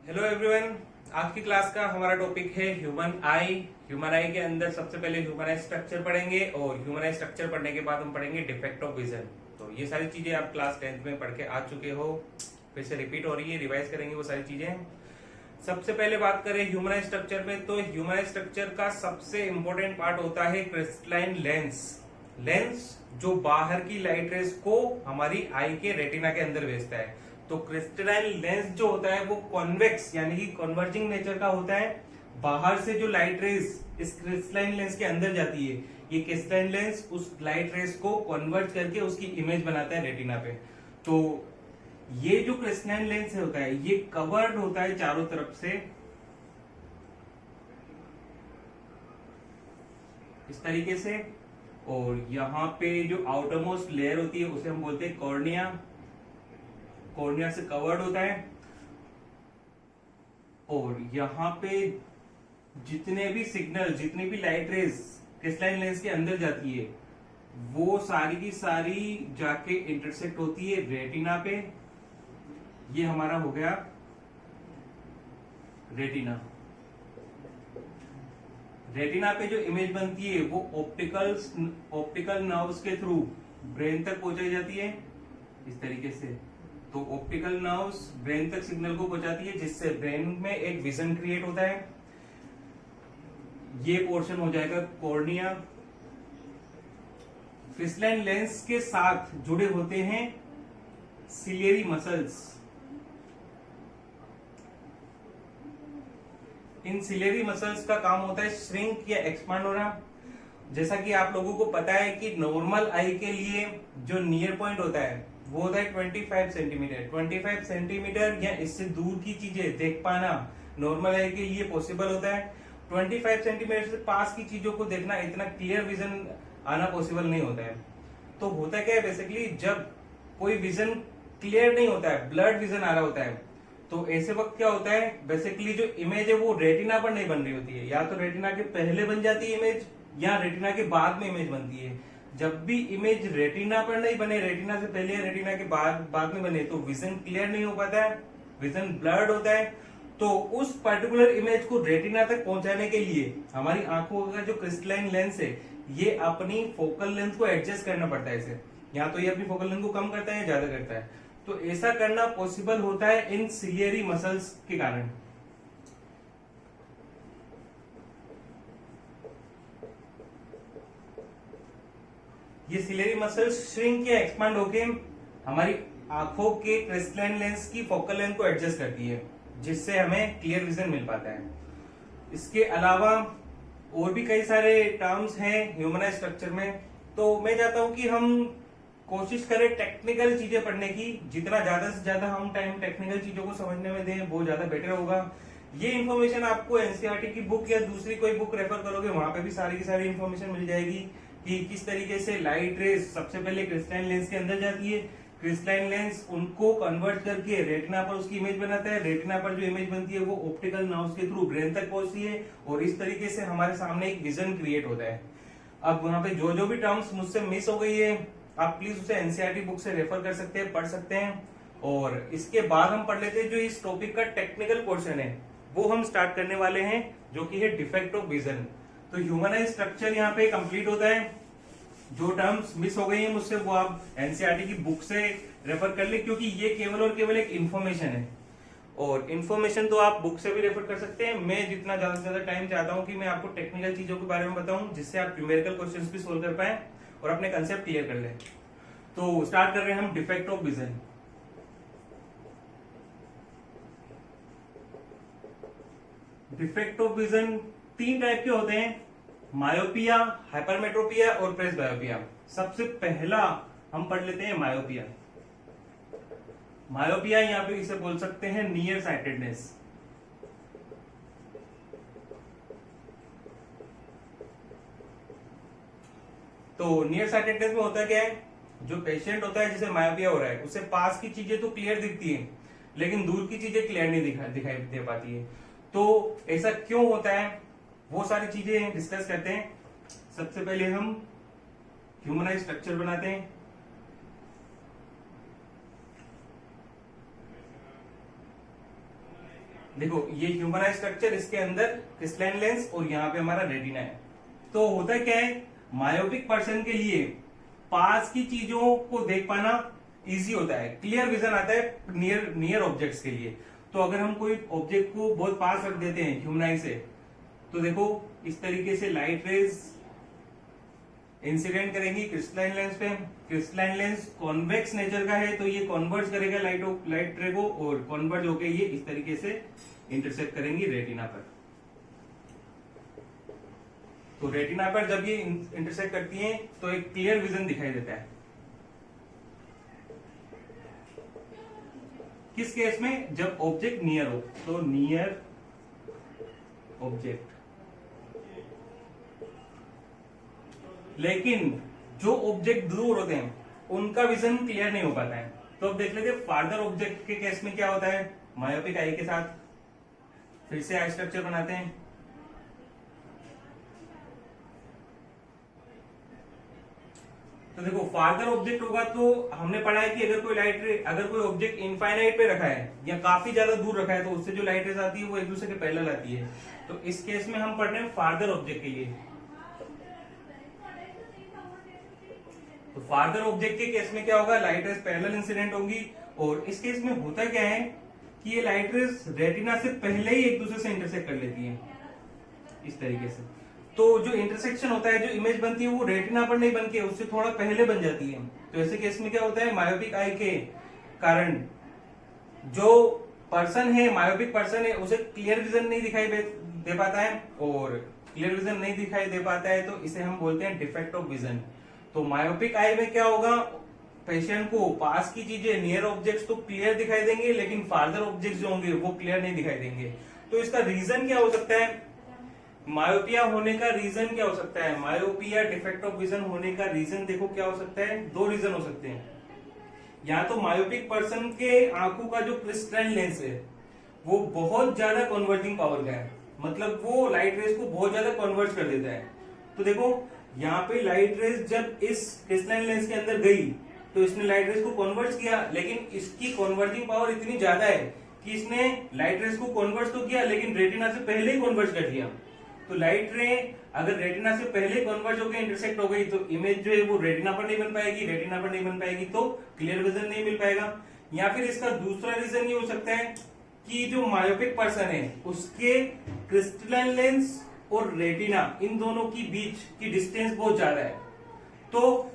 Hello everyone. आज की class का हमारा टॉपिक है ह्यूमन आई। ह्यूमन आई के अंदर सबसे पहले ह्यूमन आई स्ट्रक्चर पढ़ेंगे और ह्यूमन आई स्ट्रक्चर पढ़ने के बाद हम पढ़ेंगे डिफेक्ट ऑफ विजन। तो ये सारी चीजें आप क्लास 10th में पढ़ के आ चुके हो, फिर से रिपीट हो रही है, रिवाइज करेंगे वो सारी चीजें। सबसे पहले बात करें ह्यूमन आई स्ट्रक्चर में, तो ह्यूमन आई स्ट्रक्चर का सबसे इंपॉर्टेंट पार्ट होता है क्रिस्टलाइन लेंस। लेंस जो बाहर की लाइट रेज को हमारी आई के रेटिना के अंदर भेजता है। तो क्रिस्टलाइन लेंस जो होता है वो कॉन्वेक्स यानी कि कन्वर्जिंग नेचर का होता है। बाहर से जो लाइट रेज इस क्रिस्टलाइन लेंस के अंदर जाती है, ये क्रिस्टलाइन लेंस उस लाइट रेज को कन्वर्ट करके उसकी इमेज बनाता है रेटिना पे। तो ये जो क्रिस्टलाइन लेंस होता है ये कवर्ड होता है चारों तरफ से इस तरीके से, और यहाँ पे जो आउटरमोस्ट लेयर होती है उसे हम बोलते हैं कॉर्निया। कॉर्निया से कवर्ड होता है, और यहाँ पे जितने भी सिग्नल, जितनी भी लाइट रेज क्रिस्टलाइन लेंस के अंदर जाती है वो सारी की सारी जाके इंटरसेक्ट होती है रेटिना पे। ये हमारा हो गया रेटिना। रेटिना पे जो इमेज बनती है वो ऑप्टिकल नर्व्स के थ्रू ब्रेन तक पहुंचाई जाती है इस तरीके से। तो ऑप्टिकल नर्व्स ब्रेन तक सिग्नल को पहुंचाती है, जिससे ब्रेन में एक विजन क्रिएट होता है। ये पोर्शन हो जाएगा कॉर्निया। क्रिस्टलाइन लेंस के साथ जुड़े होते हैं सिलियरी मसल्स। इन सिलियरी मसल्स का काम होता है श्रिंक या एक्सपांड होना। जैसा कि आप लोगों को पता है कि नॉर्मल आई के लिए जो नियर पॉइंट होता है वो होता है 25 सेंटीमीटर। 25 सेंटीमीटर या इससे दूर की चीजें देख पाना नॉर्मल आई के लिए पॉसिबल होता है। 25 सेंटीमीटर से पास की चीजों को देखना, इतना क्लियर विजन आना पॉसिबल नहीं होता है। तो होता क्या है बेसिकली, जब कोई विजन क्लियर नहीं होता है, ब्लड विजन आ रहा होता है, तो ऐसे वक्त क्या होता है बेसिकली जो इमेज है वो रेटिना पर नहीं बन रही होती है। या तो रेटिना के पहले बन जाती है इमेज या रेटिना के बाद में इमेज बनती है। जब भी इमेज रेटिना पर नहीं बने, रेटिना से पहले या रेटिना के बाद में बने, तो विजन क्लियर नहीं हो पाता है, विजन ब्लर्ड होता है। तो उस पर्टिकुलर इमेज को रेटिना तक पहुंचाने के लिए हमारी आंखों का जो क्रिस्टलाइन लेंस है ये अपनी फोकल लेंथ को एडजस्ट करना पड़ता है इसे। या तो ये अपनी फोकल लेंथ को कम करता है या ज्यादा करता है। तो ऐसा करना पॉसिबल होता है इन सिलियरी मसल्स के कारण। ये सिलियरी मसल्स श्रिंक या एक्सपांड होके हमारी आंखों के क्रिस्टलाइन लेंस की फोकल लेंथ को एडजस्ट करती है, जिससे हमें क्लियर विजन मिल पाता है। इसके अलावा और भी कई सारे टर्म्स हैं ह्यूमन आई स्ट्रक्चर में। तो मैं चाहता हूं कि हम कोशिश करें टेक्निकल चीजें पढ़ने की। जितना ज्यादा से ज्यादा हम टाइम टेक्निकल चीजों को समझने में दें वो ज्यादा बेटर होगा। ये इन्फॉर्मेशन आपको एनसीईआरटी की बुक या दूसरी कोई बुक रेफर करोगे वहां पे भी सारी की सारी इन्फॉर्मेशन मिल जाएगी कि किस तरीके से लाइट रेज सबसे पहले क्रिस्टलाइन लेंस के अंदर जाती है, क्रिस्टलाइन लेंस उनको कन्वर्ट करके रेटिना पर उसकी इमेज बनाता है, रेटिना पर जो इमेज बनती है वो ऑप्टिकल नर्व्स के थ्रू ब्रेन तक पहुंचती है, और इस तरीके से हमारे सामने एक विजन क्रिएट होता है। अब वहां पे जो जो भी टर्म्स मुझसे मिस हो गई है आप प्लीज उसे एनसीईआरटी बुक से रेफर कर सकते हैं, पढ़ सकते हैं। और इसके बाद हम पढ़ लेते हैं जो इस टॉपिक का टेक्निकल पोर्शन है वो हम स्टार्ट करने वाले हैं, जो कि है डिफेक्ट ऑफ विजन। तो ह्यूमन आई स्ट्रक्चर यहाँ पे कंप्लीट होता है। जो टर्म्स मिस हो गई हैं मुझसे वो आप एनसीईआरटी की बुक से रेफर कर ले, क्योंकि ये केवल और केवल एक इन्फॉर्मेशन है, और इन्फॉर्मेशन तो आप बुक से भी रेफर कर सकते हैं। मैं जितना ज्यादा से ज्यादा टाइम चाहता हूं कि मैं आपको टेक्निकल चीजों के बारे में बताऊं, जिससे आप न्यूमेरिकल क्वेश्चंस भी सोल्व कर पाए और अपने कंसेप्ट क्लियर कर लें। तो स्टार्ट कर रहे हैं हम defect of vision. Defect of vision 3 type के होते हैं, मायोपिया, हाइपरमेट्रोपिया और प्रेसबायोपिया। सबसे पहला हम पढ़ लेते हैं मायोपिया। मायोपिया यहां पे इसे बोल सकते हैं नियर साइटेडनेस। तो नियर साइटेडनेस में होता क्या है, जो पेशेंट होता है जिसे मायोपिया हो रहा है उसे पास की चीजें तो क्लियर दिखती है लेकिन दूर की चीजें क्लियर नहीं दिखाई दे पाती है। तो ऐसा क्यों होता है वो सारी चीजें डिस्कस करते हैं। सबसे पहले हम ह्यूमन आई स्ट्रक्चर बनाते हैं। देखो ये ह्यूमनाइज स्ट्रक्चर, इसके अंदर क्रिस्टलाइन लेंस और यहाँ पे हमारा रेटिना है। तो होता क्या है, मायोपिक पर्सन के लिए पास की चीजों को देख पाना इजी होता है, क्लियर विजन आता है नियर ऑब्जेक्ट्स के लिए। तो अगर हम कोई ऑब्जेक्ट को बहुत पास रख देते हैं ह्यूमनाइज से, तो देखो इस तरीके से लाइट रेज इंसिडेंट करेंगी क्रिस्टलाइन लेंस पे। क्रिस्टलाइन लेंस कॉन्वेक्स नेचर का है, तो ये कॉन्वर्ज करेगा लाइट रे को, और कॉन्वर्ज होकर ये इस तरीके से इंटरसेक्ट करेंगी रेटिना पर। तो रेटिना पर जब ये इंटरसेक्ट करती हैं तो एक क्लियर विजन दिखाई देता है। किस केस में, जब ऑब्जेक्ट नियर हो, तो नियर ऑब्जेक्ट। लेकिन जो ऑब्जेक्ट दूर होते हैं उनका विजन क्लियर नहीं हो पाता है। तो अब देख लेते हैं फार्दर ऑब्जेक्ट के केस में क्या होता है। मायोपिक आई के साथ फिर से आई स्ट्रक्चर बनाते हैं। तो देखो फार्दर ऑब्जेक्ट होगा तो हमने पढ़ा है कि अगर कोई ऑब्जेक्ट इनफाइनाइट पे रखा है या काफी ज्यादा दूर रखा है तो उससे जो लाइट रेज आती है वो एक दूसरे के पैरेलल आती है। तो इस केस में हम पढ़ रहे हैं फार्दर ऑब्जेक्ट के लिए। तो फार्दर ऑब्जेक्ट के केस में क्या होगा, लाइट रेज पैरेलल इंसिडेंट होंगी। और इस केस में होता क्या है कि ये लाइट रेज रेटिना से पहले ही एक दूसरे से इंटरसेक्ट कर लेती है इस तरीके से। तो जो इंटरसेक्शन होता है, जो इमेज बनती है, वो रेटिना पर नहीं बनके उससे थोड़ा पहले बन जाती है। तो ऐसे केस में क्या होता है, मायोपिक आई के कारण जो पर्सन है, मायोपिक पर्सन है, उसे क्लियर विजन नहीं दिखाई दे पाता है। और क्लियर विजन नहीं दिखाई दे पाता है तो इसे हम बोलते हैं डिफेक्ट ऑफ विजन। तो मायोपिक आई में क्या होगा, पेशेंट को पास की चीजें, नियर ऑब्जेक्ट्स तो क्लियर दिखाई देंगे, लेकिन फार्दर ऑब्जेक्ट्स जो होंगे वो क्लियर नहीं दिखाई देंगे। तो इसका रीजन क्या हो सकता है, मायोपिया होने का रीजन क्या हो सकता है। मायोपिया डिफेक्ट ऑफ विजन होने का रीजन देखो क्या हो सकता है, दो रीजन हो सकते हैं। या तो मायोपिक पर्सन के आंखों का जो क्रिस्टलाइन लेंस है वो बहुत ज्यादा कन्वर्जिंग पावर का है, मतलब वो लाइट रेज को बहुत ज्यादा कन्वर्ट कर देता है। तो देखो यहाँ पे लाइट रेज जब इस क्रिस्टलाइन लेंस के अंदर गई तो इसने लाइट रेज को कन्वर्ट किया, लेकिन इसकी कन्वर्जिंग पावर इतनी ज्यादा है कि इसने लाइट रेज को कन्वर्ट तो किया लेकिन रेटिना से पहले ही कन्वर्ट कर दिया। तो लाइट रे अगर रेटिना से पहले कन्वर्ज होकर इंटरसेक्ट हो गई तो इमेज जो है वो रेटिना पर नहीं बन पाएगी, रेटिना पर नहीं बन पाएगी तो क्लियर विजन नहीं मिल पाएगा। या फिर इसका दूसरा रीजन ये हो सकता है कि जो मायोपिक पर्सन है उसके क्रिस्टलाइन लेंस और रेटिना इन दोनों की बीच की डिस्टेंस बहुत ज्यादा है। तो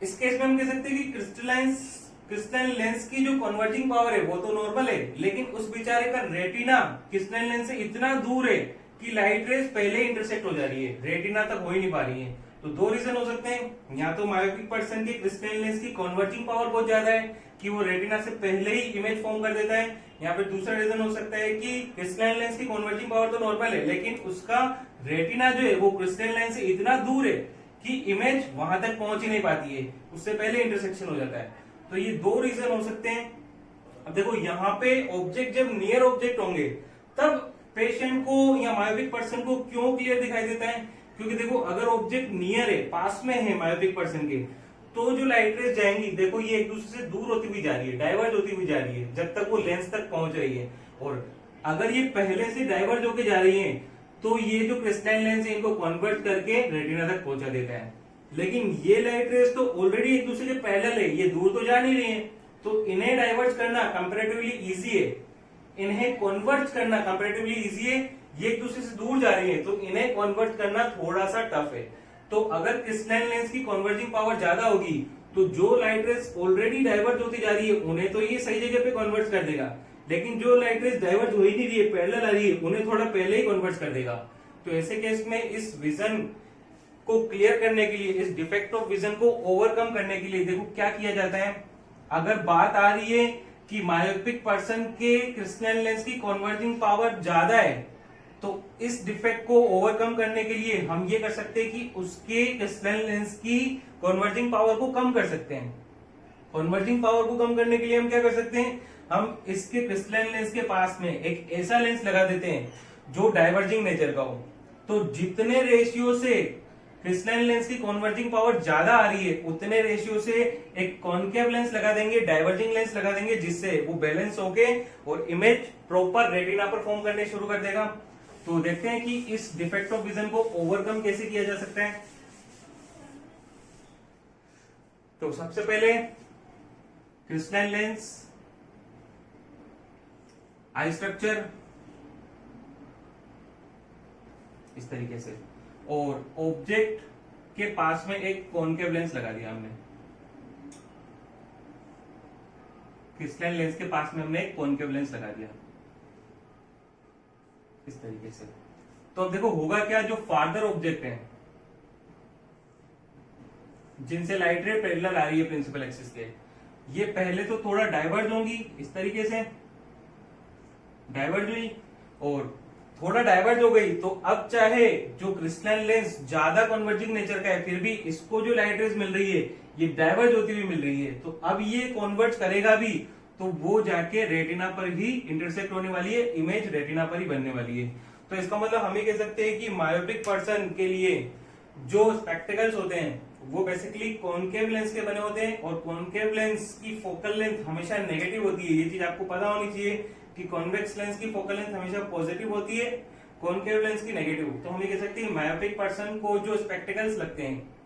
इस केस में हम कह सकते हैं कि क्रिस्टलाइन लेंस की जो कन्वर्जिंग पावर है वो तो नॉर्मल है, लेकिन उस बेचारे का रेटिना क्रिस्टलाइन लेंस से इतना दूर है कि लाइट रेज पहले इंटरसेक्ट हो जा रही है, रेटिना तक हो ही नहीं पा रही है। तो दो रीजन हो सकते हैं, या तो मायोपिक पर्सन के क्रिस्टलाइन लेंस की कन्वर्जिंग पावर बहुत ज्यादा है कि वो रेटिना से पहले ही इमेज फॉर्म कर देता है, या फिर दूसरा रीजन हो सकता है कि क्रिस्टलाइन लेंस की कन्वर्जिंग पावर तो नॉर्मल है लेकिन उसका रेटिना जो है वो क्रिस्टलाइन लेंस से इतना दूर है कि इमेज वहां तक पहुंच ही नहीं पाती है, उससे पहले इंटरसेक्शन हो जाता है। तो ये दो रीजन हो सकते हैं। अब देखो यहाँ पे ऑब्जेक्ट जब नियर ऑब्जेक्ट होंगे तब पेशेंट को या मायोपिक पर्सन को क्यों क्लियर दिखाई देता है, क्योंकि देखो अगर ऑब्जेक्ट नियर है, पास में है मायोपिक पर्सन के, तो जो लाइट रेज जाएंगी देखो ये एक दूसरे से दूर होती हुई जा रही है, डाइवर्ज होती हुई जा रही है जब तक वो लेंस तक पहुंच रही है। और अगर ये पहले से डाइवर्ज होके जा रही है तो ये जो क्रिस्टलाइन लेंस है इनको कन्वर्ट करके रेटिना तक पहुंचा देता है। लेकिन ये लाइट रेज तो ऑलरेडी एक दूसरे के पैरेलल है, ये दूर तो जा नहीं रही है, तो इन्हें डाइवर्ट करना कंपैरेटिवली इजी है, इन्हें कन्वर्ट करना कंपैरेटिवली इजी है। ये एक दूसरे से दूर जा रही है तो इन्हें कन्वर्ट करना थोड़ा सा टफ है। तो अगर क्रिस्टलाइन लेंस की कन्वर्जिंग पावर ज्यादा होगी तो जो लाइट रेज ऑलरेडी डाइवर्ट होती जा रही है उन्हें तो ये सही जगह पे कन्वर्ट कर देगा, लेकिन जो लाइट रेज डाइवर्ट हो ही नहीं रही है, पैरेलल आ रही है, उन्हें थोड़ा पहले ही कन्वर्ट कर देगा। तो ऐसे केस में इस विजन को क्लियर करने के लिए, इस डिफेक्ट ऑफ विजन को ओवरकम करने के लिए देखो क्या किया जाता है। अगर बात आ रही है कि मायोपिक पर्सन के क्रिस्टलाइन लेंस की कन्वर्जिंग पावर ज्यादा है तो इस डिफेक्ट को ओवरकम करने के लिए हम ये कर सकते हैं कि उसके क्रिस्टलाइन लेंस की कन्वर्जिंग पावर को कम कर सकते हैं। कन्वर्जिंग पावर को कम करने के लिए हम क्या कर सकते हैं, हम इसके क्रिस्टलाइन लेंस के पास में एक ऐसा लेंस लगा देते हैं जो डाइवर्जिंग नेचर का हो। तो जितने रेशियो से क्रिस्टलाइन लेंस की कॉन्वर्जिंग पावर ज्यादा आ रही है, उतने रेशियो से एक कॉनकेव लेंस लगा देंगे, डाइवर्जिंग लेंस लगा देंगे, जिससे वो बैलेंस होके और इमेज प्रॉपर रेटिना पर फॉर्म करने शुरू कर देगा। तो देखते हैं कि इस डिफेक्ट ऑफ विजन को ओवरकम कैसे किया जा सकता है। तो सबसे पहले क्रिस्टलाइन लेंस, आई स्ट्रक्चर इस तरीके से, और ऑब्जेक्ट के पास में एक कॉनकेव लेंस लगा दिया हमने। क्रिस्टलाइन लेंस के पास में हमने एक कॉनकेव लेंस लगा दिया इस तरीके से। तो अब देखो होगा क्या, जो फार्दर ऑब्जेक्ट हैं जिनसे लाइट रे पैरेलल आ रही है प्रिंसिपल एक्सिस के, ये पहले तो थोड़ा डाइवर्ज होंगी इस तरीके से, डाइवर्ज हुई और थोड़ा डाइवर्ज हो गई, तो अब चाहे जो क्रिस्टलाइन लेंस ज्यादा कन्वर्जिंग नेचर का है, फिर भी इसको जो लाइट रेज मिल रही है ये डाइवर्ज होती हुई मिल रही है, तो अब ये कन्वर्ज करेगा भी, तो वो जाके रेटिना पर ही इंटरसेक्ट होने वाली है, इमेज रेटिना पर ही बनने वाली है। तो इसका मतलब हम ये कह सकते हैं कि मायोपिक पर्सन के लिए जो स्पेक्टिकल्स होते हैं वो बेसिकली कॉनकेव लेंस के बने होते हैं, और कॉनकेव लेंस की फोकल लेंथ हमेशा नेगेटिव होती है। ये चीज आपको पता होनी चाहिए कि कॉन्वेक्स लेंस की फोकल लेंथ हमेशा पॉजिटिव होती है, कॉनकेव लेंस की नेगेटिव। तो हम ये कह सकते हैं मायोपिक पर्सन को जो स्पेक्टिकल्स लगते हैं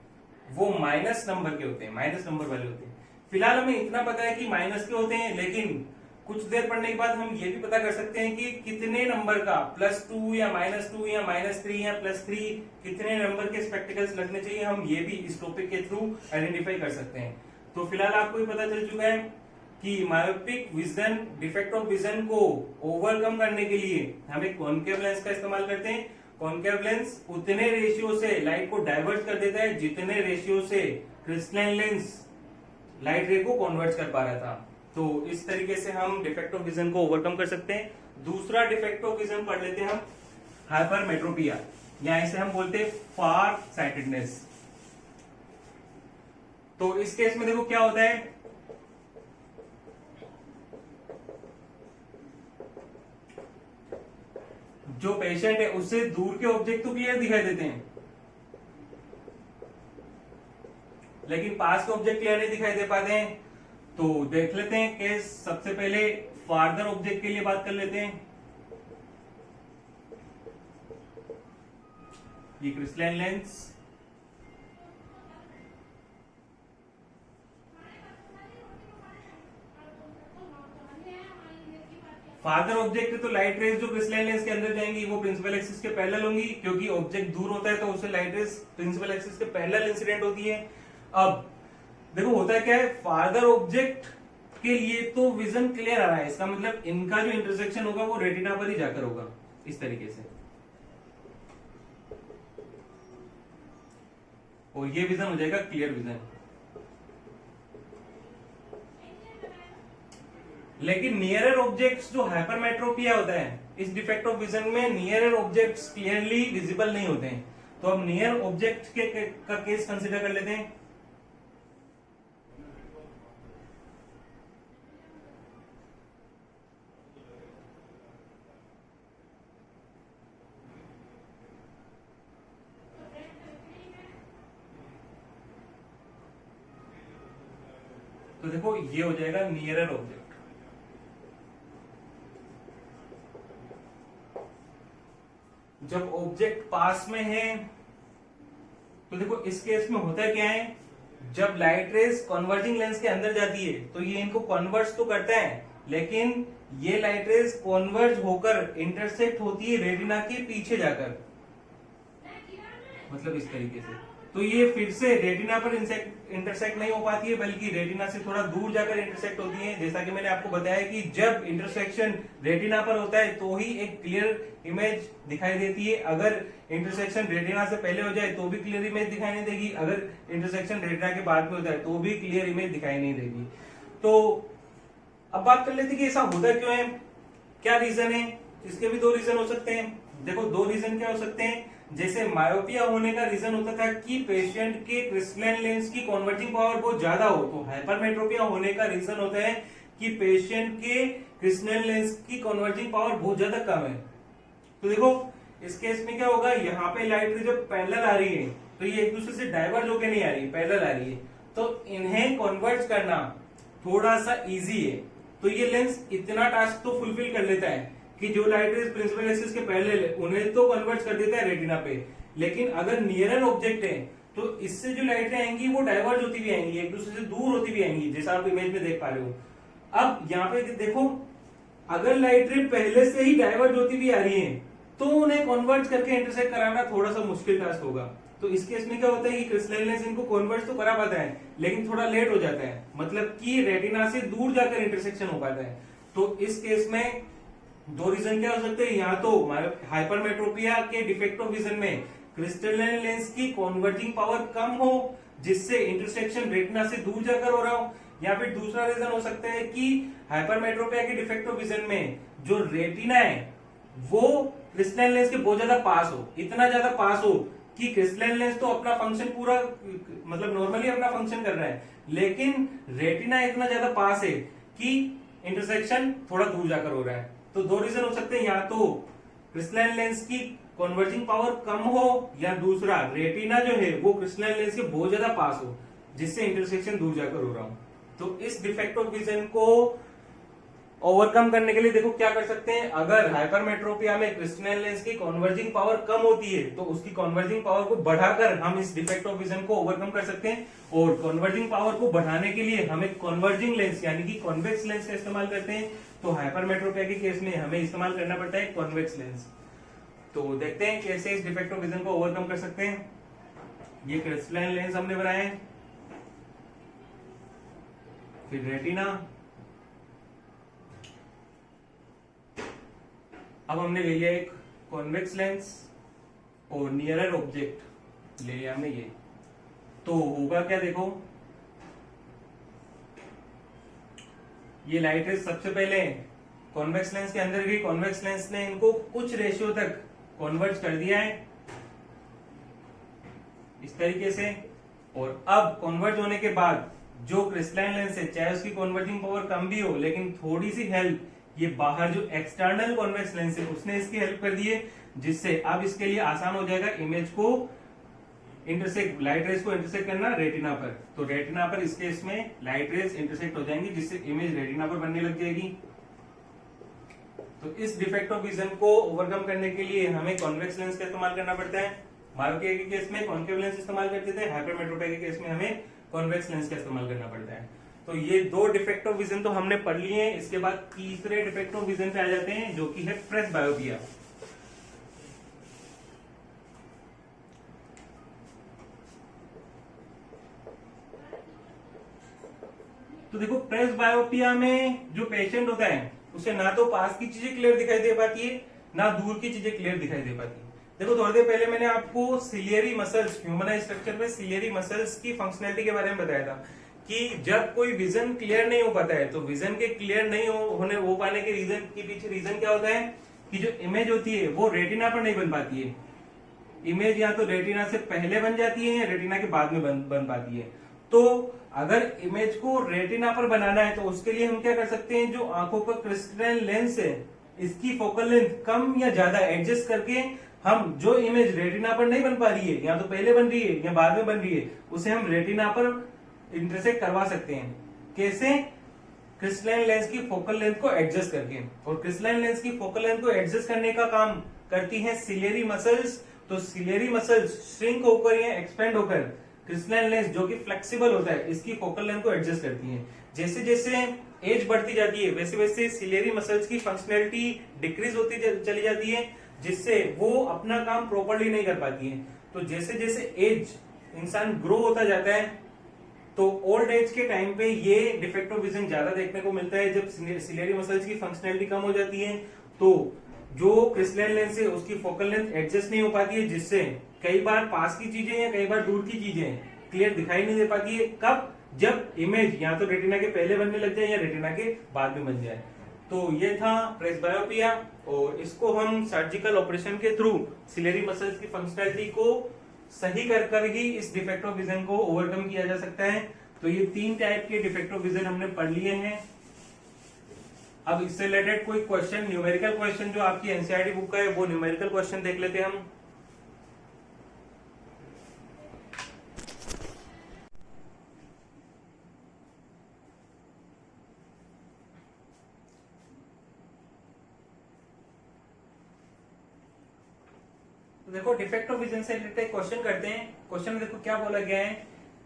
वो माइनस नंबर के होते हैं, माइनस नंबर वाले होते हैं। फिलहाल हमें इतना पता है कि माइनस के होते हैं, लेकिन कुछ देर पढ़ने के बाद हम ये भी पता कर सकते हैं कि कितने नंबर का +2 या -2 या -3 या +3 कितने नंबर के स्पेक्टिकल्स लगने चाहिए, हम ये भी इस टॉपिक के थ्रू आइडेंटिफाई कर सकते हैं। तो फिलहाल आपको ये पता चल चुका है कि myopic vision, defect of vision को ओवरकम करने के लिए हम एक कॉनकेव लेंस का इस्तेमाल करते हैं। कॉनकेव लेंस उतने रेशियो से लाइट को डाइवर्ट कर देता है जितने रेशियो से क्रिस्टलाइन लेंस लाइट रे को कन्वर्ट कर पा रहा था। तो इस तरीके से हम डिफेक्ट ऑफ विजन को ओवरकम कर सकते हैं। दूसरा डिफेक्ट ऑफ विजन पढ़ लेते हैं हम, हाइपरमेट्रोपिया, या इसे हम बोलते हैं फार साइटेडनेस। तो इस केस में देखो क्या होता है, जो पेशेंट है उससे दूर के ऑब्जेक्ट तो क्लियर दिखाई देते हैं, लेकिन पास के ऑब्जेक्ट क्लियर नहीं दिखाई दे पाते हैं। तो देख लेते हैं केस, सबसे पहले फार्दर ऑब्जेक्ट के लिए बात कर लेते हैं। ये क्रिस्टलाइन लेंस, फार्दर ऑब्जेक्ट है तो लाइट रेज जो क्रिस्टलाइन लेंस के अंदर जाएंगी वो प्रिंसिपल एक्सिस के पैरेलल होंगी, क्योंकि ऑब्जेक्ट दूर होता है तो उससे लाइट रेज प्रिंसिपल एक्सिस के पैरेलल इंसिडेंट होती है। अब देखो होता है क्या है, फार्दर ऑब्जेक्ट के लिए तो विजन क्लियर आ रहा है, इसका मतलब इनका जो इंटरसेक्शन होगा वो रेटिना पर ही जाकर होगा इस तरीके से, और ये विजन हो जाएगा क्लियर विजन। लेकिन नियरर ऑब्जेक्ट्स जो हाइपरमेट्रोपिया होता है, इस डिफेक्ट ऑफ विजन में नियरर ऑब्जेक्ट्स क्लियरली विजिबल नहीं होते हैं। तो अब नियर ऑब्जेक्ट का केस कंसीडर कर लेते हैं। तो देखो ये हो जाएगा नियरर ऑब्जेक्ट। जब ऑब्जेक्ट पास में है तो देखो इस केस में होता क्या है, जब लाइट रेज कन्वर्जिंग लेंस के अंदर जाती है तो ये इनको कन्वर्ज तो करता है, लेकिन ये लाइट रेज कन्वर्ज होकर इंटरसेक्ट होती है रेटिना के पीछे जाकर, मतलब इस तरीके से। तो ये फिर से रेटिना पर इंटरसेक्ट नहीं हो पाती है, बल्कि रेटिना से थोड़ा दूर जाकर इंटरसेक्ट होती है। जैसा कि मैंने आपको बताया कि जब इंटरसेक्शन रेटिना पर होता है तो ही एक क्लियर इमेज दिखाई देती है, अगर इंटरसेक्शन रेटिना से पहले हो जाए तो भी क्लियर इमेज दिखाई नहीं देगी, अगर इंटरसेक्शन रेटिना के बाद में होता है तो भी क्लियर इमेज दिखाई नहीं देगी। तो अब बात कर लेते कि ऐसा होता क्यों है, क्या रीजन है। इसके भी 2 रीजन हो सकते हैं। देखो 2 रीजन क्या हो सकते हैं, जैसे मायोपिया होने का रीजन होता था कि पेशेंट के क्रिस्टलाइन लेंस की कन्वर्जिंग पावर बहुत ज्यादा हो, तो हाइपरमेट्रोपिया होने का रीजन होता है कि पेशेंट के क्रिस्टलाइन लेंस की कन्वर्जिंग पावर बहुत ज्यादा कम है। तो देखो इस केस में क्या होगा, यहाँ पे लाइट रे जब पैरेलल आ रही है तो ये एक दूसरे से डाइवर्ज होके नहीं आ रही, पैरेलल आ रही है, तो इन्हें कन्वर्ज करना थोड़ा सा इजी है। तो ये लेंस इतना टास्क तो फुलफिल कर लेता है कि जो लाइट रेज प्रिंसिपल एक्सिस के पैरेलल है उन्हें तो कन्वर्ज कर देता है रेटिना पे, लेकिन अगर नियरर ऑब्जेक्ट है तो इससे जो लाइटें आएंगी वो डाइवर्ज होती भी आएंगी, एक दूसरे से दूर होती भी आएंगी, जैसा आप इमेज में देख पा रहे हो। अब यहाँ पे देखो, अगर लाइट रे पहले से ही डाइवर्ज होती भी आ रही है तो उन्हें कन्वर्ज करके इंटरसेक्ट कराना थोड़ा सा मुश्किल टास्क होगा। तो इस केस में क्या होता है कि क्रिस्टलाइन लेंस इनको कन्वर्ज तो करा पाता है लेकिन थोड़ा लेट हो जाता है, मतलब कि रेटिना से दूर जाकर इंटरसेक्शन हो पाता है। तो इस केस में दो रीजन क्या हो सकते हैं, या तो हाइपरमेट्रोपिया के डिफेक्ट ऑफ विजन में क्रिस्टलाइन लेंस की कन्वर्जिंग पावर कम हो जिससे इंटरसेक्शन रेटिना से दूर जाकर हो रहा हो, या फिर दूसरा रीजन हो सकता है कि हाइपरमेट्रोपिया के डिफेक्ट ऑफ विजन में जो रेटिना है वो क्रिस्टलाइन लेंस के बहुत ज्यादा पास हो, इतना ज्यादा पास हो कि क्रिस्टलाइन लेंस तो अपना फंक्शन पूरा मतलब नॉर्मली अपना फंक्शन कर रहा है, लेकिन रेटिना इतना ज्यादा पास है कि इंटरसेक्शन थोड़ा दूर जाकर हो रहा है। तो दो रीजन हो सकते हैं, या तो क्रिस्टलाइन लेंस की कन्वर्जिंग पावर कम हो, या दूसरा रेटिना जो है वो क्रिस्टलाइन लेंस के बहुत ज्यादा पास हो जिससे इंटरसेक्शन दूर जाकर हो रहा हो। तो इस डिफेक्ट ऑफ विजन को ओवरकम करने के लिए देखो क्या कर सकते हैं, अगर हाइपरमेट्रोपिया में क्रिस्टलाइन लेंस की कन्वर्जिंग पावर कम होती है तो उसकी कन्वर्जिंग पावर को बढ़ाकर हम इस डिफेक्ट ऑफ विजन को ओवरकम कर सकते हैं। और कन्वर्जिंग पावर को बढ़ाने के लिए हमें कन्वर्जिंग लेंस यानी कि कॉन्वेक्स लेंस का इस्तेमाल करते हैं। तो हाइपरमेट्रोपिया के केस में हमें इस्तेमाल करना पड़ता है कॉन्वेक्स लेंस। तो देखते हैं कैसे इस डिफेक्ट ऑफ विजन को ओवरकम कर सकते हैं। ये क्रिस्टलाइन लेंस हमने बनाए, फिर रेटिना, अब हमने ले लिया एक कॉन्वेक्स लेंस और नियरर ऑब्जेक्ट ले लिया हमने ये। तो होगा क्या, देखो ये लाइट रेज सबसे पहले कॉन्वेक्स लेंस के अंदर गई, कॉन्वेक्स लेंस ने इनको कुछ रेशियो तक कन्वर्ज कर दिया है इस तरीके से, और अब कन्वर्ज होने के बाद जो क्रिस्टलाइन लेंस है चाहे उसकी कन्वर्जिंग पावर कम भी हो लेकिन थोड़ी सी हेल्प ये बाहर जो एक्सटर्नल कॉन्वेक्स लेंस है उसने इसकी हेल्प कर दी है, जिससे अब इसके लिए आसान हो जाएगा इमेज को इंटरसेक्ट, लाइट रेज को इंटरसेक्ट करना रेटिना पर। तो रेटिना पर इसके इसमें लाइट रेज इंटरसेक्ट हो जाएंगी जिससे इमेज रेटिना पर बनने लग जाएगी। तो इस डिफेक्ट ऑफ विजन को ओवरकम करने के लिए हमें कॉन्वेक्स लेंस का इस्तेमाल करना पड़ता है। मायोपिया के केस में कॉन्केव लेंस इस्तेमाल करते थे, हाइपरमेट्रोपिया के केस में हमें कॉन्वेक्स लेंस का इस्तेमाल करना पड़ता है। तो ये दो डिफेक्ट ऑफ विजन तो हमने पढ़ लिए हैं। इसके बाद तीसरे डिफेक्ट ऑफ विजन पे आ जाते हैं जो कि है प्रेस बायोपिया। तो देखो प्रेस बायोपिया में जो पेशेंट होता है उसे ना तो पास की चीजें क्लियर दिखाई दे पाती है ना दूर की चीजें क्लियर दिखाई दे पाती है। देखो थोड़ी देर पहले मैंने आपको सिलियरी मसल्स, ह्यूमन स्ट्रक्चर में सिलियरी मसल्स की फंक्शनैलिटी के बारे में बताया था कि जब कोई विजन क्लियर नहीं हो पाता है तो विजन के क्लियर नहीं हो पाने के रीजन के पीछे रीजन क्या होता है कि जो इमेज होती है वो रेटिना पर नहीं बन पाती है। इमेज या तो रेटिना से पहले बन जाती है या रेटिना के बाद में बन पाती है। तो अगर इमेज को रेटिना पर बनाना है तो उसके लिए हम क्या कर सकते हैं, जो आंखों का क्रिस्टलाइन लेंस है इसकी फोकल लेंथ कम या ज्यादा एडजस्ट करके हम जो इमेज रेटिना पर नहीं बन पा रही है, या तो पहले बन रही है या बाद में बन रही है, उसे हम रेटिना पर इंटरसेक्ट करवा सकते हैं। कैसे? क्रिस्टलाइन लेंस की फोकल लेंथ को एडजस्ट करके। और क्रिस्टलाइन लेंस की फोकल लेंथ को एडजस्ट करने का काम करती हैं सिलियरी मसल्स। तो सिलियरी मसल्स श्रिंक होकर या एक्सपेंड होकर क्रिस्टलाइन लेंस जो कि फ्लेक्सिबल होता है इसकी फोकल लेंथ को एडजस्ट करती हैं। जैसे जैसे एज बढ़ती जाती है वैसे वैसे सिलियरी मसल्स की फंक्शनैलिटी डिक्रीज होती चली जाती है, जिससे वो अपना काम प्रॉपर्ली नहीं कर पाती है। तो जैसे जैसे एज इंसान ग्रो होता जाता है तो ओल्ड एज के टाइम पे ये डिफेक्ट ऑफ विजन ज्यादा देखने को मिलता है। जब सिलियरी मसल्स की फंक्शनैलिटी कम हो जाती है तो जो क्रिस्टलाइन लेंस है उसकी फोकल लेंथ एडजस्ट नहीं हो पाती है, जिससे कई बार पास की चीजें या कई बार दूर की चीजें क्लियर दिखाई नहीं दे पाती है। कब? जब इमेज या तो रेटिना के पहले बनने लग जाए या रेटिना के बाद में बन जाए। तो ये था प्रेस बायोपिया, और इसको हम सर्जिकल ऑपरेशन के थ्रू सिलियरी मसल्स की फंक्शनैलिटी को सही कर ही इस डिफेक्ट ऑफ विजन को ओवरकम किया जा सकता है। तो ये 3 टाइप के डिफेक्ट ऑफ विजन हमने पढ़ लिए हैं। अब इससे रिलेटेड कोई क्वेश्चन, न्यूमेरिकल क्वेश्चन जो आपकी एनसीईआरटी बुक का है वो न्यूमेरिकल क्वेश्चन देख लेते हैं हम। देखो डिफेक्ट ऑफ विजन से रिलेटेड क्वेश्चन करते हैं। क्वेश्चन में देखो क्या बोला गया है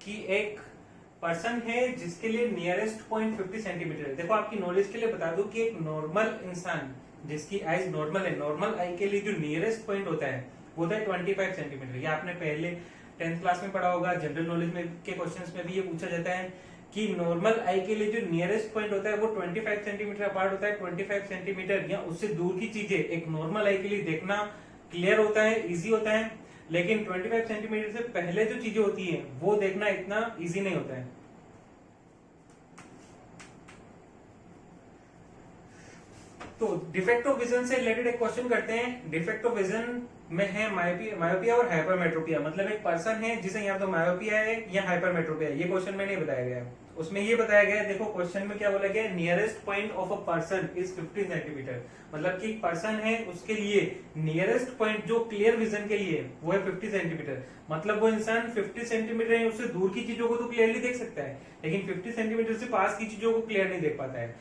कि एक पर्सन है जिसके लिए नियरेस्ट पॉइंट 50 सेंटीमीटर है। देखो आपकी नॉलेज के लिए बता दूं कि एक नॉर्मल इंसान जिसकी आईज नॉर्मल है, नॉर्मल आई के लिए जो नियरेस्ट पॉइंट होता है वो होता है 25 सेंटीमीटर। ये आपने पहले 10th क्लास में पढ़ा होगा। जनरल नॉलेज में के क्वेश्चंस में भी ये पूछा जाता है कि नॉर्मल आई के लिए जो नियरेस्ट पॉइंट होता है वो 25 सेंटीमीटर अपार्ट होता है। 25 सेंटीमीटर या उससे दूर की चीजें एक नॉर्मल आई के लिए देखना क्लियर होता है, इजी होता है, लेकिन 25 सेंटीमीटर से पहले जो चीजें होती है वो देखना इतना इजी नहीं होता है। तो डिफेक्ट ऑफ विजन से रिलेटेड एक क्वेश्चन करते हैं। डिफेक्ट ऑफ विजन में है मायोपिया और हाइपरमेट्रोपिया। मतलब एक पर्सन है जिसे या तो मायोपिया है या हाइपरमेट्रोपिया है। ये क्वेश्चन में नहीं बताया गया है, उसमें ये बताया गया है। देखो क्वेश्चन में क्या बोला गया है, nearest point of a person is 50 centimetre. मतलब कि पर्सन है उसके लिए नियरेस्ट पॉइंट जो क्लियर विजन के लिए वो है 50 सेंटीमीटर। मतलब वो इंसान 50 सेंटीमीटर है, उससे दूर की चीजों को तो क्लियरली देख सकता है, लेकिन 50 सेंटीमीटर से पास की चीजों को क्लियर नहीं देख पाता है।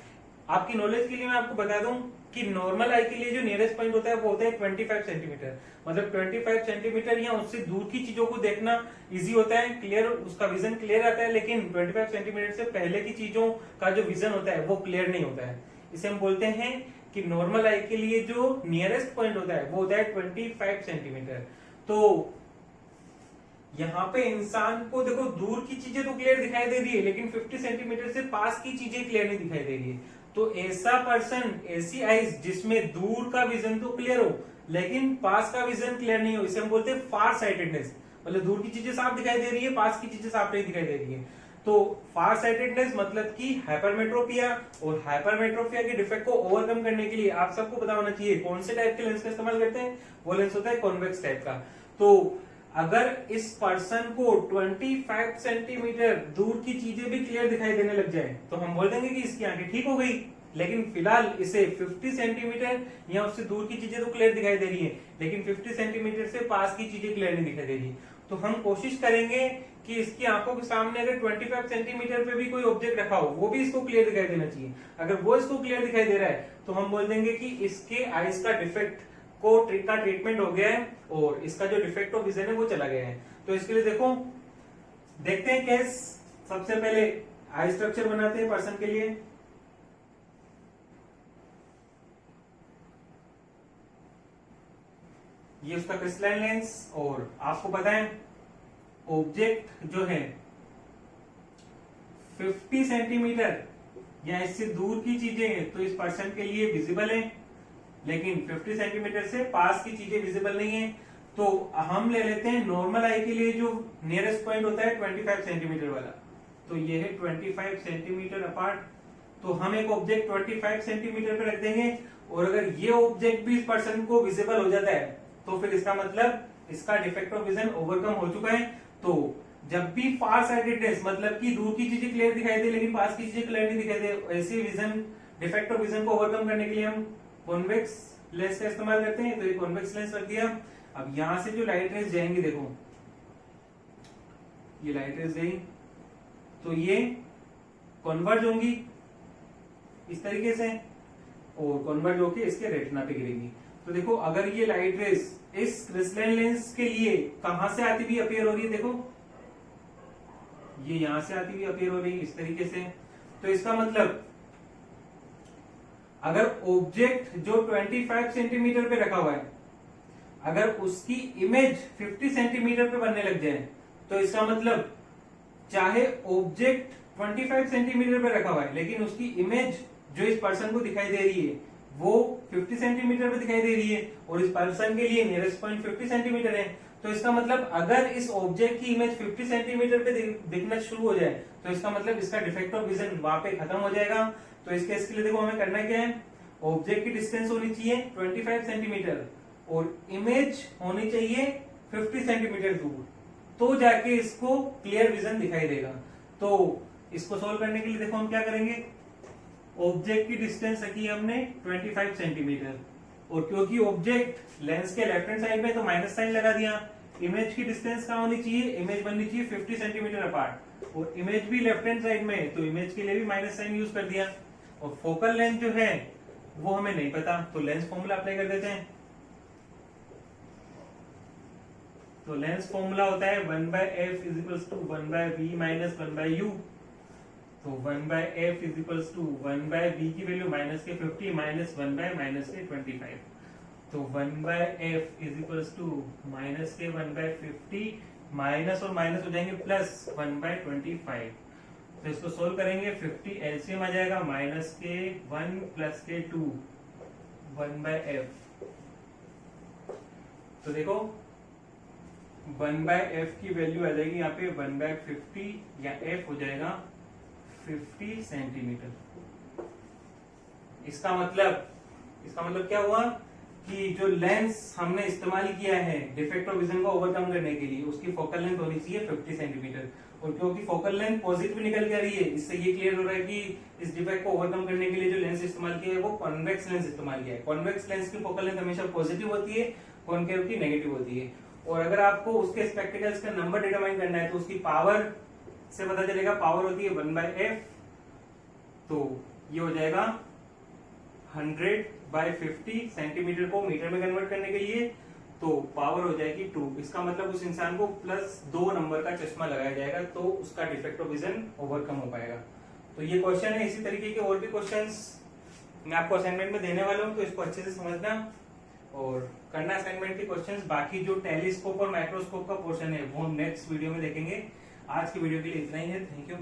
आपकी नॉलेज के लिए मैं आपको बता दूं कि नॉर्मल आई के लिए जो नियरेस्ट पॉइंट होता है वो होता है 25 सेंटीमीटर। मतलब 25 सेंटीमीटर या उससे दूर की चीजों को देखना इजी होता है, क्लियर, उसका विजन क्लियर आता है। लेकिन 25 सेंटीमीटर से पहले की चीजों का जो विजन होता है वो क्लियर नहीं होता है। इसे हम बोलते हैं कि नॉर्मल आई के लिए जो नियरेस्ट पॉइंट होता है वो होता है 25 सेंटीमीटर। तो यहाँ पे इंसान को देखो दूर की चीजें तो क्लियर दिखाई दे रही है, लेकिन 50 सेंटीमीटर से पास की चीजें क्लियर नहीं दिखाई दे रही है। तो ऐसा पर्सन, ऐसी आईज जिसमें दूर का विजन तो क्लियर हो लेकिन पास का विजन क्लियर नहीं हो, इसे हम बोलते हैं फार साइटेडनेस। मतलब दूर की चीजें साफ दिखाई दे रही है, पास की चीजें साफ नहीं दिखाई दे रही है। तो फार साइटेडनेस मतलब कि हाइपरमेट्रोपिया। और हाइपरमेट्रोपिया के डिफेक्ट को ओवरकम करने के लिए आप सबको पता होना चाहिए कौन से टाइप के लेंस का इस्तेमाल करते हैं। वो लेंस होता है कॉन्वेक्स टाइप का। तो अगर इस पर्सन को 25 सेंटीमीटर दूर की चीजें भी क्लियर दिखाई देने लग जाए तो हम बोल देंगे कि इसकी आंखें ठीक हो गई। लेकिन फिलहाल इसे 50 सेंटीमीटर या उससे दूर की चीजें तो क्लियर दिखाई दे रही है, लेकिन 50 सेंटीमीटर से पास की चीजें क्लियर नहीं दिखाई दे रही। तो हम कोशिश करेंगे कि इसकी आंखों के सामने अगर 25 सेंटीमीटर पे भी कोई ऑब्जेक्ट रखा हो वो भी इसको क्लियर दिखाई देना चाहिए। अगर वो इसको क्लियर दिखाई दे रहा है तो हम बोल देंगे कि इसके आईज का डिफेक्ट का ट्रीटमेंट हो गया है और इसका जो डिफेक्ट ऑफ विजन है वो चला गया है। तो इसके लिए देखो देखते हैं केस। सबसे पहले आई स्ट्रक्चर बनाते हैं पर्सन के लिए। ये उसका क्रिस्टलाइन लेंस, और आपको पता है ऑब्जेक्ट जो है 50 सेंटीमीटर या इससे दूर की चीजें हैं तो इस पर्सन के लिए विजिबल है, लेकिन 50 सेंटीमीटर से पास की चीजें विजिबल नहीं है। तो हम ले लेते हैं नॉर्मल आई के लिए जो नियरेस्ट पॉइंट होता है 25 सेंटीमीटर वाला। तो ये है 25 सेंटीमीटर अपार्ट। तो हम एक ऑब्जेक्ट 25 सेंटीमीटर पे रख देंगे, और अगर ये ऑब्जेक्ट भी इस पर्सन को विजिबल हो जाता है तो फिर इसका मतलब इसका डिफेक्ट ऑफ विजन ओवरकम हो चुका है। तो जब भी फार साइटेडनेस मतलब कि दूर की चीजें क्लियर दिखाई दे लेकिन पास की चीजें क्लियर नहीं दिखाई दे, ऐसे विजन डिफेक्ट ऑफ विजन को ओवरकम करने के लिए हम कॉन्वेक्स लेंस का इस्तेमाल करते हैं। तो ये कॉन्वेक्स लेंस रख दिया। अब यहां से जो लाइट रेज जाएंगी, देखो ये लाइट रेज गई तो ये कन्वर्ज होंगी इस तरीके से, और कन्वर्ज होके इसके रेटिना पे गिरेगी। तो देखो अगर ये लाइट रेज इस क्रिस्टलाइन लेंस के लिए कहां से आती हुई अपीयर हो रही है, देखो ये यहां से आती हुई अपीयर हो रही है इस तरीके से। तो इसका मतलब अगर ऑब्जेक्ट जो 25 सेंटीमीटर पे रखा हुआ है अगर उसकी इमेज 50 सेंटीमीटर पे बनने लग जाए तो इसका मतलब चाहे ऑब्जेक्ट 25 सेंटीमीटर पे रखा हुआ है लेकिन उसकी इमेज जो इस पर्सन को दिखाई दे रही है वो 50 सेंटीमीटर पे दिखाई दे रही है, और इस पर्सन के लिए नियरेस्ट पॉइंट 50 सेंटीमीटर है। तो इसका मतलब अगर इस ऑब्जेक्ट की इमेज 50 सेंटीमीटर पे दिखना शुरू हो जाए तो इसका मतलब इसका डिफेक्ट ऑफ विजन वहां पे खत्म हो जाएगा। तो इस केस के लिए देखो हमें करना क्या है, ऑब्जेक्ट की डिस्टेंस होनी चाहिए 25 सेंटीमीटर और इमेज होनी चाहिए 50 सेंटीमीटर दूर, तो जाके इसको क्लियर विजन दिखाई देगा। तो इसको सोल्व करने के लिए देखो हम क्या करेंगे, ऑब्जेक्ट की डिस्टेंस रखी हमने 25 सेंटीमीटर, और क्योंकि ऑब्जेक्ट लेंस के लेफ्ट हैंड साइड में तो माइनस साइन लगा दिया। इमेज की डिस्टेंस कहाँ होनी चाहिए, इमेज बननी चाहिए 50 सेंटीमीटर अपार्ट, और इमेज भी लेफ्ट हैंड साइड में तो इमेज के लिए भी माइनस साइन यूज कर दिया। और फोकल लेंथ जो है वो हमें नहीं पता, तो लेंस फॉर्मूला अप्लाई कर देते हैं। तो लेंस फॉर्मूला होता है 1/f = 1/v - 1/u। तो 1/f = 1/v की वैल्यू -50 - 1/-25। तो 1/f = -1/50 माइनस और माइनस हो जाएंगे प्लस 1/25। तो इसको सोल्व करेंगे 50 एलसीएम आ जाएगा -1 + 2 1/f। तो देखो 1/f की वैल्यू आ जाएगी यहाँ पे 1/50 या f हो जाएगा 50 सेंटीमीटर। इसका मतलब क्या हुआ कि जो लेंस हमने इस्तेमाल किया है डिफेक्ट ऑफ विजन को ओवरकम करने के लिए, उसकी फोकल लेंथ होनी चाहिए 50 सेंटीमीटर। और क्योंकि फोकल लेंथ पॉजिटिव निकल के आ रही है, इससे ये क्लियर हो रहा है कि इस डिफेक्ट को ओवरकम करने के लिए जो लेंस इस्तेमाल किया है वो कॉन्वेक्स लेंस इस्तेमाल किया है। कॉन्वेक्स लेंस की फोकल लेंथ हमेशा पॉजिटिव होती है, कॉनकेव की नेगेटिव होती है। और अगर आपको उसके स्पेक्टिकल्स का नंबर डिटरमाइन करना है तो उसकी पावर से पता चलेगा। पावर होती है 1/f, तो ये हो जाएगा 100/50 सेंटीमीटर को मीटर में कन्वर्ट करने के लिए, तो पावर हो जाएगी 2। इसका मतलब उस इंसान को +2 नंबर का चश्मा लगाया जाएगा, तो उसका डिफेक्ट ऑफ विजन ओवरकम हो पाएगा। तो ये क्वेश्चन है। इसी तरीके के और भी क्वेश्चंस मैं आपको असाइनमेंट में देने वाला हूं, तो इसको अच्छे से समझना और करना असाइनमेंट के क्वेश्चंस। बाकी जो टेलीस्कोप और माइक्रोस्कोप का पोर्शन है वो हम नेक्स्ट वीडियो में देखेंगे। आज की वीडियो के लिए इतना ही है। Thank you.